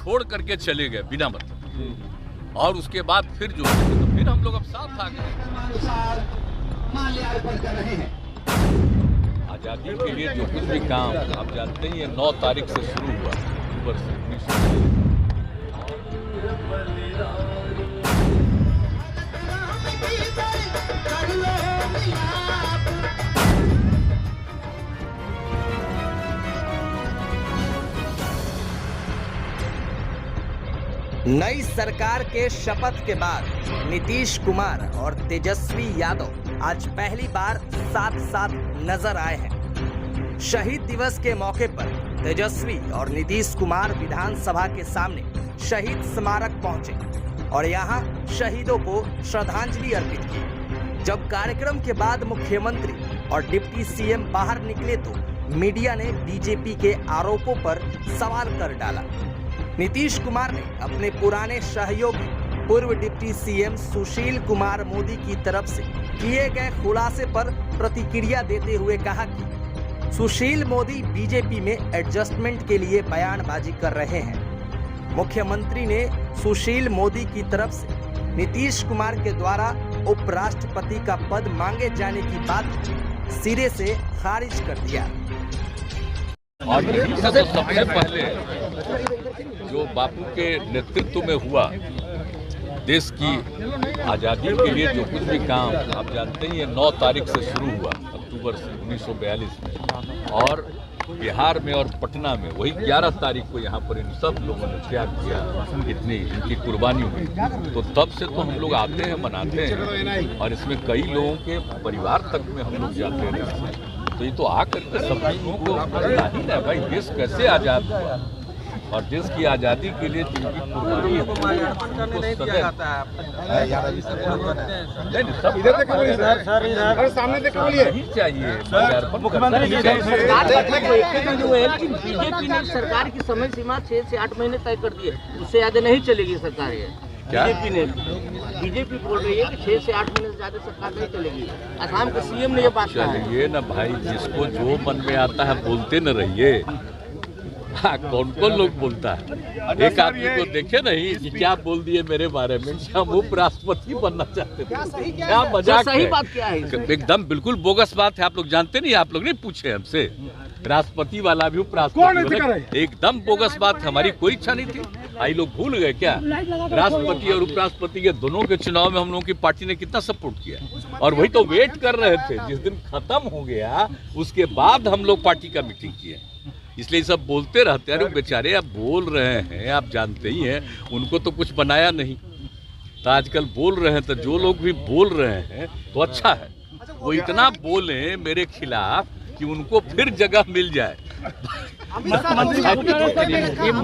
छोड़ करके चले गए बिना मतलब, और उसके बाद फिर जो तो फिर हम लोग अब साथ आ गए। आज़ादी के लिए जो कुछ भी काम आप जानते ही 9 तारीख से शुरू हुआ, अक्टूबर से 1942। नई सरकार के शपथ के बाद नीतीश कुमार और तेजस्वी यादव आज पहली बार साथ साथ नजर आए हैं। शहीद दिवस के मौके पर तेजस्वी और नीतीश कुमार विधानसभा के सामने शहीद स्मारक पहुंचे और यहां शहीदों को श्रद्धांजलि अर्पित की। जब कार्यक्रम के बाद मुख्यमंत्री और डिप्टी सीएम बाहर निकले तो मीडिया ने बीजेपी के आरोपों पर सवाल कर डाला। नीतीश कुमार ने अपने पुराने सहयोगी पूर्व डिप्टी सीएम सुशील कुमार मोदी की तरफ से किए गए खुलासे पर प्रतिक्रिया देते हुए कहा कि सुशील मोदी बीजेपी में एडजस्टमेंट के लिए बयानबाजी कर रहे हैं। मुख्यमंत्री ने सुशील मोदी की तरफ से नीतीश कुमार के द्वारा उपराष्ट्रपति का पद मांगे जाने की बात सिरे से खारिज कर दिया। और सबसे पहले जो बापू के नेतृत्व में हुआ, देश की आज़ादी के लिए जो कुछ भी काम आप जानते ही 9 तारीख से शुरू हुआ, अक्टूबर से 1942 में, और बिहार में और पटना में वही 11 तारीख को यहाँ पर इन सब लोगों ने त्याग किया, इतनी इनकी कुर्बानी हुई। तो तब से तो हम लोग आते हैं, मनाते हैं, और इसमें कई लोगों के परिवार तक में हम लोग जाते रहे। तो ये तो आकर के सब लोगों को पता ही ना भाई देश कैसे आज़ाद हुआ, और देश की आज़ादी के लिए जिनकी कुर्बानी है चाहिए। बीजेपी ने सरकार की समय सीमा 6 से 8 महीने तय कर दी है, उससे ज्यादा नहीं चलेगी सरकार। ये बीजेपी बोल रही है कि 6 से 8 महीने से ज्यादा सरकार नहीं चलेगी। असम के सीएम ने ये बात कहा है। ये ना भाई, जिसको जो मन में आता है बोलते न रहिए। हाँ, कौन कौन लोग बोलता है। एक आदमी को देखे नहीं कि क्या बोल दिए मेरे बारे में, हम उपराष्ट्रपति बनना चाहते थे। क्या मजाक है। सही बात क्या है? एकदम बिल्कुल बोगस बात है। आप लोग जानते नहीं, आप लोग नहीं पूछे हमसे। राष्ट्रपति वाला भी उपराष्ट्रपति, एकदम बोगस बात। हमारी कोई इच्छा नहीं थी। आई लोग भूल गए क्या? राष्ट्रपति और उपराष्ट्रपति के दोनों के चुनाव में हम लोगों की पार्टी ने कितना सपोर्ट किया, और वही तो वेट कर रहे थे। जिस दिन खत्म हो गया उसके बाद हम लोग पार्टी का मीटिंग किए। इसलिए सब बोलते रहते हैं। अरे बेचारे आप बोल रहे हैं, आप जानते ही हैं, उनको तो कुछ बनाया नहीं, तो आजकल बोल रहे हैं। तो जो लोग भी बोल रहे हैं तो अच्छा है, वो इतना बोले मेरे खिलाफ कि उनको फिर जगह मिल जाए। उन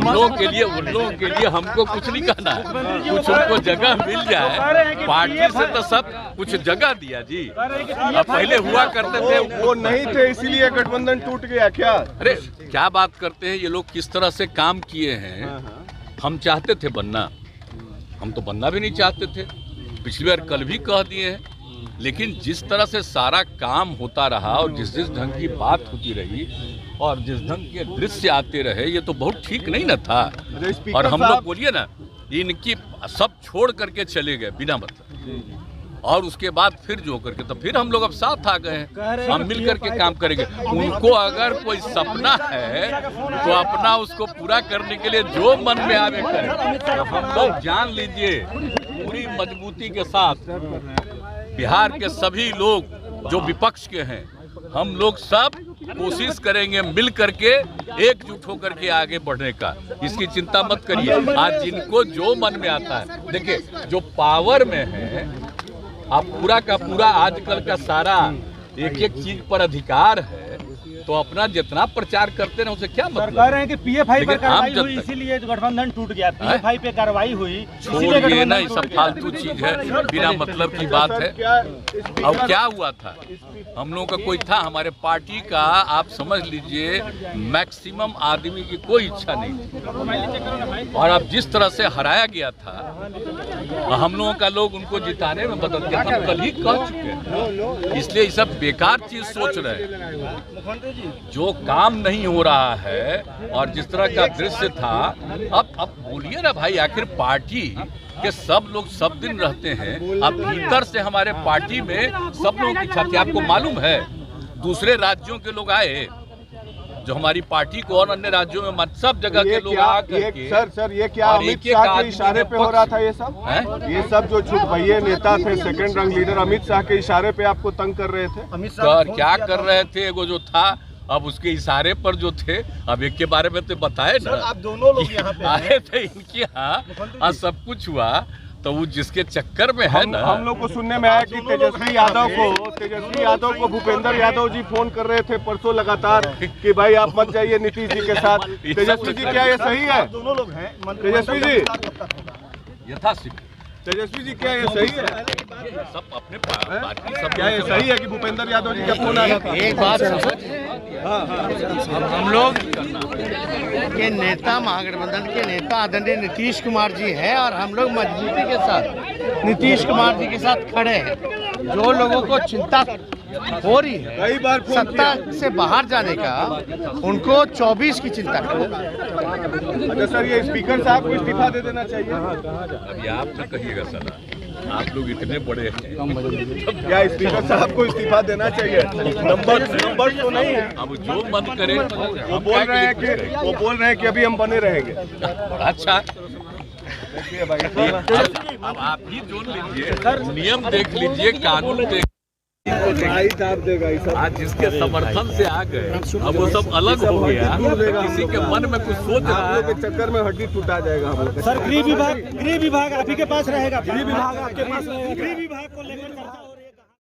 लोगों के लिए हमको कुछ नहीं कहना है, कुछ उनको जगह मिल जाए। पार्टी से तो सब कुछ जगह दिया जी। अब पहले हुआ करते थे, वो नहीं थे, इसीलिए गठबंधन टूट गया क्या? अरे क्या बात करते हैं ये लोग, किस तरह से काम किए हैं। हम चाहते थे बनना, हम तो बनना भी नहीं चाहते थे। पिछली बार कल भी कह दिए हैं, लेकिन जिस तरह से सारा काम होता रहा और जिस ढंग की बात होती रही और जिस ढंग के दृश्य आते रहे, ये तो बहुत ठीक नहीं ना था। और हम लोग बोलिए ना, इनकी सब छोड़ करके चले गए बिना मतलब, और उसके बाद फिर जो करके तो फिर हम लोग अब साथ आ गए हैं। हम मिल करके काम करेंगे। उनको अगर कोई सपना है तो अपना उसको पूरा करने के लिए जो मन में आवे करें। तो हम लोग जान लीजिए पूरी मजबूती के साथ, बिहार के सभी लोग जो विपक्ष के हैं, हम लोग सब कोशिश करेंगे मिल करके एकजुट होकर के आगे बढ़ने का। इसकी चिंता मत करिए। आज जिनको जो मन में आता है, देखिए जो पावर में है, आप पूरा का पूरा आजकल का सारा एक एक चीज पर अधिकार है, तो अपना जितना प्रचार करते रहे उसे क्या मतलब। कह रहे हैं कि पीएफआई पर कार्रवाई हुई इसीलिए गठबंधन टूट गया। पीएफआई पे कार्रवाई हुई, छोड़िए ना, ये सब फालतू चीज है, बिना मतलब की बात है। अब क्या हुआ था, हम लोगों का कोई था, हमारे पार्टी का आप समझ लीजिए मैक्सिमम आदमी की कोई इच्छा नहीं थी। और अब जिस तरह से हराया गया था, हम लोगों का लोग उनको जिताने में मदद किया था, कल ही कह चुके हैं। इसलिए ये सब बेकार चीज सोच रहे हैं। जो काम नहीं हो रहा है और जिस तरह का दृश्य था, अब बोलिए ना भाई, आखिर पार्टी के सब लोग सब दिन रहते हैं। अब भीतर से हमारे पार्टी में सब लोगों की इच्छा थी। आपको मालूम है, दूसरे राज्यों के लोग आए जो हमारी पार्टी को और अन्य राज्यों में सब जगह के लोग आकर के। सर ये क्या अमित शाह के इशारे पे हो रहा था? ये सब जो छुट भैये नेता थे, second rank leader, Amit Shah के इशारे पे आपको तंग कर रहे थे? अमित शाह क्या कर रहे थे? वो जो था, अब उसके इशारे पर जो थे, अब एक के बारे में तो बताए ना, आप दोनों लोग यहाँ पे आए थे इनके यहाँ, सब कुछ हुआ, तो वो जिसके चक्कर में है ना। हम लोग को सुनने में आया कि तेजस्वी यादव को भूपेंद्र यादव जी फोन कर रहे थे परसों लगातार कि भाई आप मत जाइए नीतीश जी के साथ। तेजस्वी जी, क्या ये सही है? दोनों लोग हैं तेजस्वी जी, यथाशीघ्र। तेजस्वी जी, क्या ये सही है? सब अपने पार्टी सब, क्या ये सही है कि भूपेंद्र यादव जी का फोन आया था? एक बात हम लोग के नेता, महागठबंधन के नेता आदरणीय नीतीश कुमार जी हैं और हम लोग मजबूती के साथ नीतीश कुमार जी के साथ खड़े हैं। जो लोगों को चिंता हो रही है कई बार सत्ता से बाहर जाने का, उनको 24 की चिंता करें। अच्छा सर, ये स्पीकर साहब को इस्तीफा दे देना चाहिए? अभी आप तो कहिएगा सलाह, आप लोग इतने बड़े हैं। क्या स्पीकर साहब को इस्तीफा देना चाहिए? नंबर तो नहीं है। अब जो मन करे वो बोल रहे हैं कि अभी हम बने रहेंगे। अच्छा, अब आप ही जोड़ लीजिए, नियम देख लीजिए, कानून देख। आज जिसके समर्थन से आ गए, अब वो सब अलग हो गया। किसी के मन में कुछ सोच रहा है, के चक्कर में हड्डी टूटा जाएगा हम लोग। सर, गृह विभाग आप ही के पास रहेगा। गृह विभाग आपके पास रहेगा। गृह विभाग को लेकर